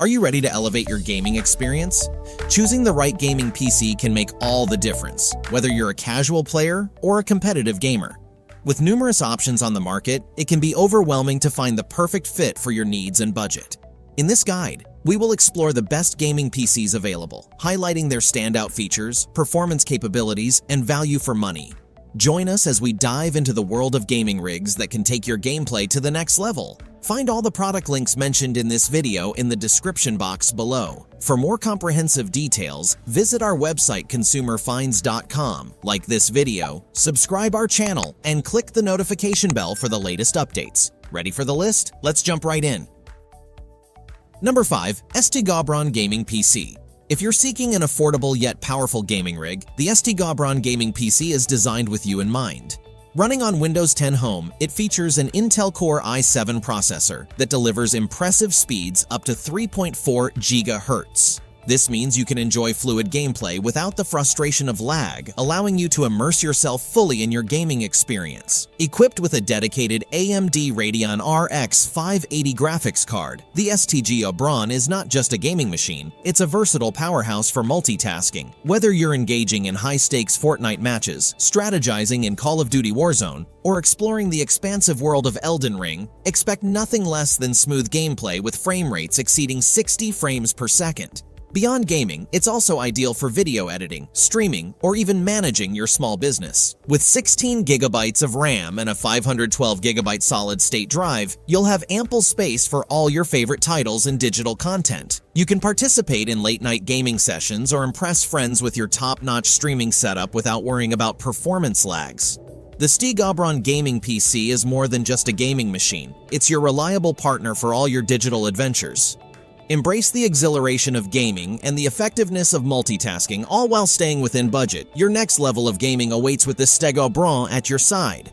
Are you ready to elevate your gaming experience? Choosing the right gaming PC can make all the difference, whether you're a casual player or a competitive gamer. With numerous options on the market, it can be overwhelming to find the perfect fit for your needs and budget. In this guide, we will explore the best gaming PCs available, highlighting their standout features, performance capabilities, and value for money. Join us as we dive into the world of gaming rigs that can take your gameplay to the next level. Find all the product links mentioned in this video in the description box below. For more comprehensive details, visit our website Consumerfinds.com, like this video, subscribe our channel, and click the notification bell for the latest updates. Ready for the list? Let's jump right in. Number 5. STGAubron Gaming PC. If you're seeking an affordable yet powerful gaming rig, the STGAubron Gaming PC is designed with you in mind. Running on Windows 10 Home, it features an Intel Core i7 processor that delivers impressive speeds up to 3.4 GHz. This means you can enjoy fluid gameplay without the frustration of lag, allowing you to immerse yourself fully in your gaming experience. Equipped with a dedicated AMD Radeon RX 580 graphics card, the STGAubron is not just a gaming machine, it's a versatile powerhouse for multitasking. Whether you're engaging in high-stakes Fortnite matches, strategizing in Call of Duty Warzone, or exploring the expansive world of Elden Ring, expect nothing less than smooth gameplay with frame rates exceeding 60 frames per second. Beyond gaming, it's also ideal for video editing, streaming, or even managing your small business. With 16 GB of RAM and a 512 GB solid-state drive, you'll have ample space for all your favorite titles and digital content. You can participate in late-night gaming sessions or impress friends with your top-notch streaming setup without worrying about performance lags. The STGAubron Gaming PC is more than just a gaming machine. It's your reliable partner for all your digital adventures. Embrace the exhilaration of gaming and the effectiveness of multitasking, all while staying within budget. Your next level of gaming awaits with the STGAubron at your side.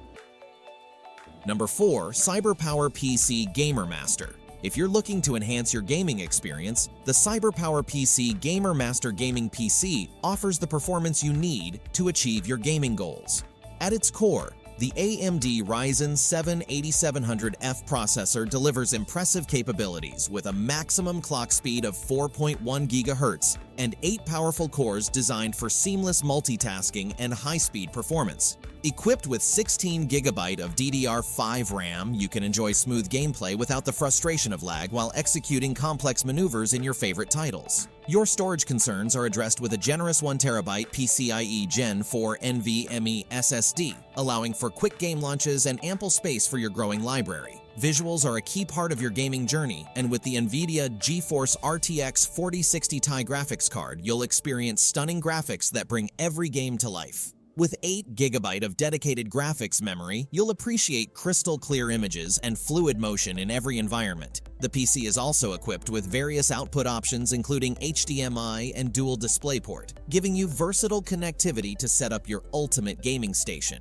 Number 4. CyberPowerPC Gamer Master. If you're looking to enhance your gaming experience, the CyberPowerPC Gamer Master Gaming PC offers the performance you need to achieve your gaming goals. At its core, the AMD Ryzen 7 8700F processor delivers impressive capabilities with a maximum clock speed of 4.1 GHz and 8 powerful cores designed for seamless multitasking and high-speed performance. Equipped with 16 GB of DDR5 RAM, you can enjoy smooth gameplay without the frustration of lag while executing complex maneuvers in your favorite titles. Your storage concerns are addressed with a generous 1TB PCIe Gen 4 NVMe SSD, allowing for quick game launches and ample space for your growing library. Visuals are a key part of your gaming journey, and with the NVIDIA GeForce RTX 4060 Ti graphics card, you'll experience stunning graphics that bring every game to life. With 8 GB of dedicated graphics memory, you'll appreciate crystal clear images and fluid motion in every environment. The PC is also equipped with various output options including HDMI and dual DisplayPort, giving you versatile connectivity to set up your ultimate gaming station.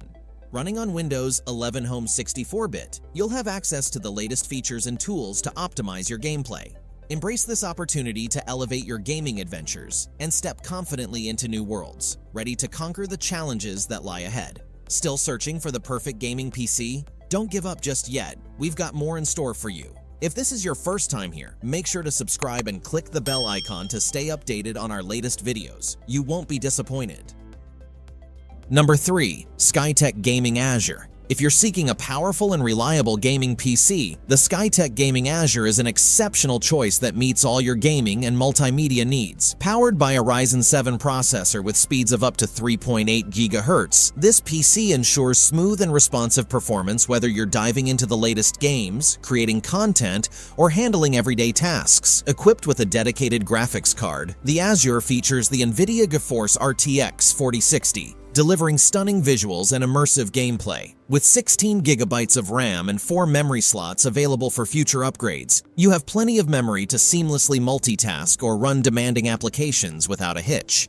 Running on Windows 11 Home 64-bit, you'll have access to the latest features and tools to optimize your gameplay. Embrace this opportunity to elevate your gaming adventures and step confidently into new worlds, ready to conquer the challenges that lie ahead. Still searching for the perfect gaming PC? Don't give up just yet. We've got more in store for you. If this is your first time here, make sure to subscribe and click the bell icon to stay updated on our latest videos. You won't be disappointed. Number 3. Skytech Gaming Azure. If you're seeking a powerful and reliable gaming PC, the Skytech Gaming Azure is an exceptional choice that meets all your gaming and multimedia needs. Powered by a Ryzen 7 processor with speeds of up to 3.8 GHz, this PC ensures smooth and responsive performance whether you're diving into the latest games, creating content, or handling everyday tasks. Equipped with a dedicated graphics card, the Azure features the NVIDIA GeForce RTX 4060, delivering stunning visuals and immersive gameplay. With 16 GB of RAM and 4 memory slots available for future upgrades, you have plenty of memory to seamlessly multitask or run demanding applications without a hitch.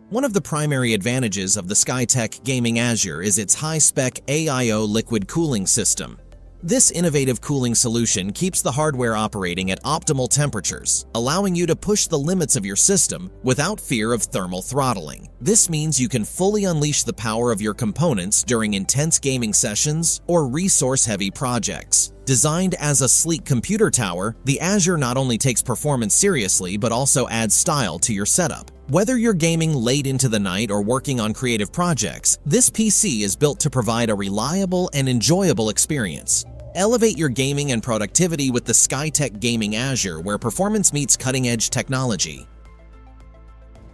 One of the primary advantages of the Skytech Gaming Azure is its high-spec AIO liquid cooling system. This innovative cooling solution keeps the hardware operating at optimal temperatures, allowing you to push the limits of your system without fear of thermal throttling. This means you can fully unleash the power of your components during intense gaming sessions or resource-heavy projects. Designed as a sleek computer tower, the Azure not only takes performance seriously but also adds style to your setup. Whether you're gaming late into the night or working on creative projects, this PC is built to provide a reliable and enjoyable experience. Elevate your gaming and productivity with the Skytech Gaming Azure, where performance meets cutting-edge technology.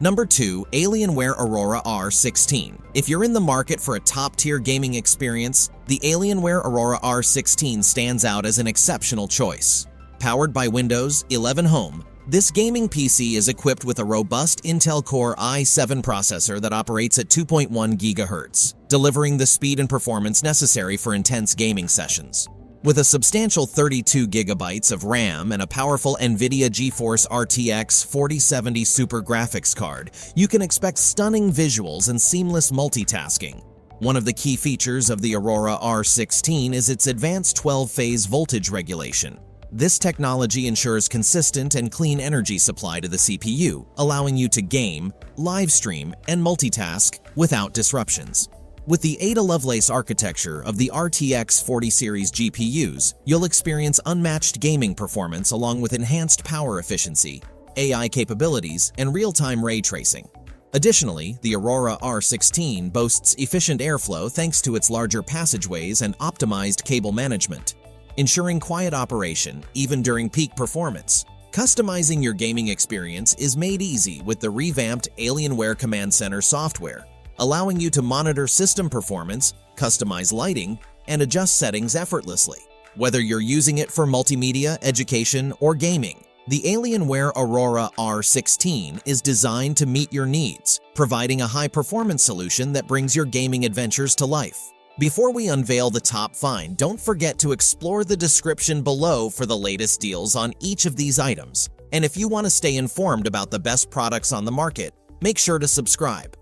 Number 2. Alienware Aurora R16. If you're in the market for a top-tier gaming experience, the Alienware Aurora R16 stands out as an exceptional choice. Powered by Windows 11 Home, this gaming PC is equipped with a robust Intel Core i7 processor that operates at 2.1 GHz, delivering the speed and performance necessary for intense gaming sessions. With a substantial 32 GB of RAM and a powerful NVIDIA GeForce RTX 4070 Super graphics card, you can expect stunning visuals and seamless multitasking. One of the key features of the Aurora R16 is its advanced 12-phase voltage regulation. This technology ensures consistent and clean energy supply to the CPU, allowing you to game, live stream, and multitask without disruptions. With the Ada Lovelace architecture of the RTX 40 series GPUs, you'll experience unmatched gaming performance along with enhanced power efficiency, AI capabilities, and real-time ray tracing. Additionally, the Aurora R16 boasts efficient airflow thanks to its larger passageways and optimized cable management, ensuring quiet operation even during peak performance. Customizing your gaming experience is made easy with the revamped Alienware Command Center software, allowing you to monitor system performance, customize lighting, and adjust settings effortlessly. Whether you're using it for multimedia, education, or gaming, the Alienware Aurora R16 is designed to meet your needs, providing a high-performance solution that brings your gaming adventures to life. Before we unveil the top find, don't forget to explore the description below for the latest deals on each of these items. And if you want to stay informed about the best products on the market, make sure to subscribe.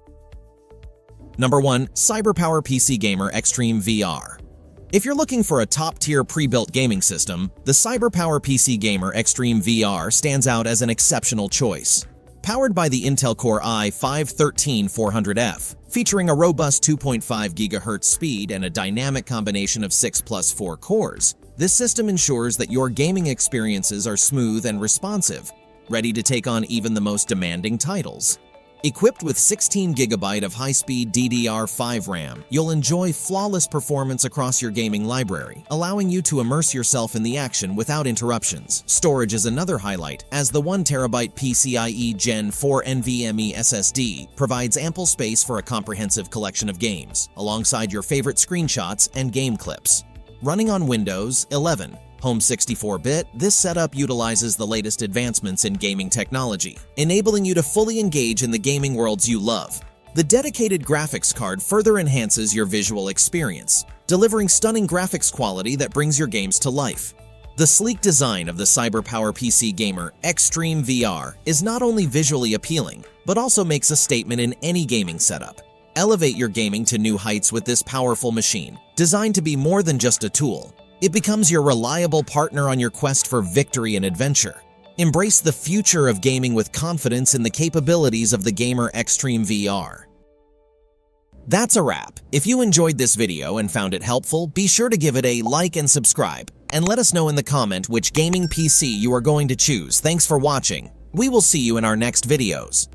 Number 1. CyberPowerPC Gamer Xtreme VR. If you're looking for a top-tier pre-built gaming system, the CyberPowerPC Gamer Xtreme VR stands out as an exceptional choice. Powered by the Intel Core i5-13400F, featuring a robust 2.5 GHz speed and a dynamic combination of 6 plus 4 cores, this system ensures that your gaming experiences are smooth and responsive, ready to take on even the most demanding titles. Equipped with 16 GB of high-speed DDR5 RAM, you'll enjoy flawless performance across your gaming library, allowing you to immerse yourself in the action without interruptions. Storage is another highlight, as the 1TB PCIe Gen 4 NVMe SSD provides ample space for a comprehensive collection of games, alongside your favorite screenshots and game clips. Running on Windows 11 Home 64-bit, this setup utilizes the latest advancements in gaming technology, enabling you to fully engage in the gaming worlds you love. The dedicated graphics card further enhances your visual experience, delivering stunning graphics quality that brings your games to life. The sleek design of the CyberPowerPC Gamer Xtreme VR is not only visually appealing, but also makes a statement in any gaming setup. Elevate your gaming to new heights with this powerful machine, designed to be more than just a tool. It becomes your reliable partner on your quest for victory and adventure. Embrace the future of gaming with confidence in the capabilities of the Gamer Xtreme VR. That's a wrap. If you enjoyed this video and found it helpful, be sure to give it a like and subscribe, and let us know in the comment which gaming PC you are going to choose. Thanks for watching. We will see you in our next videos.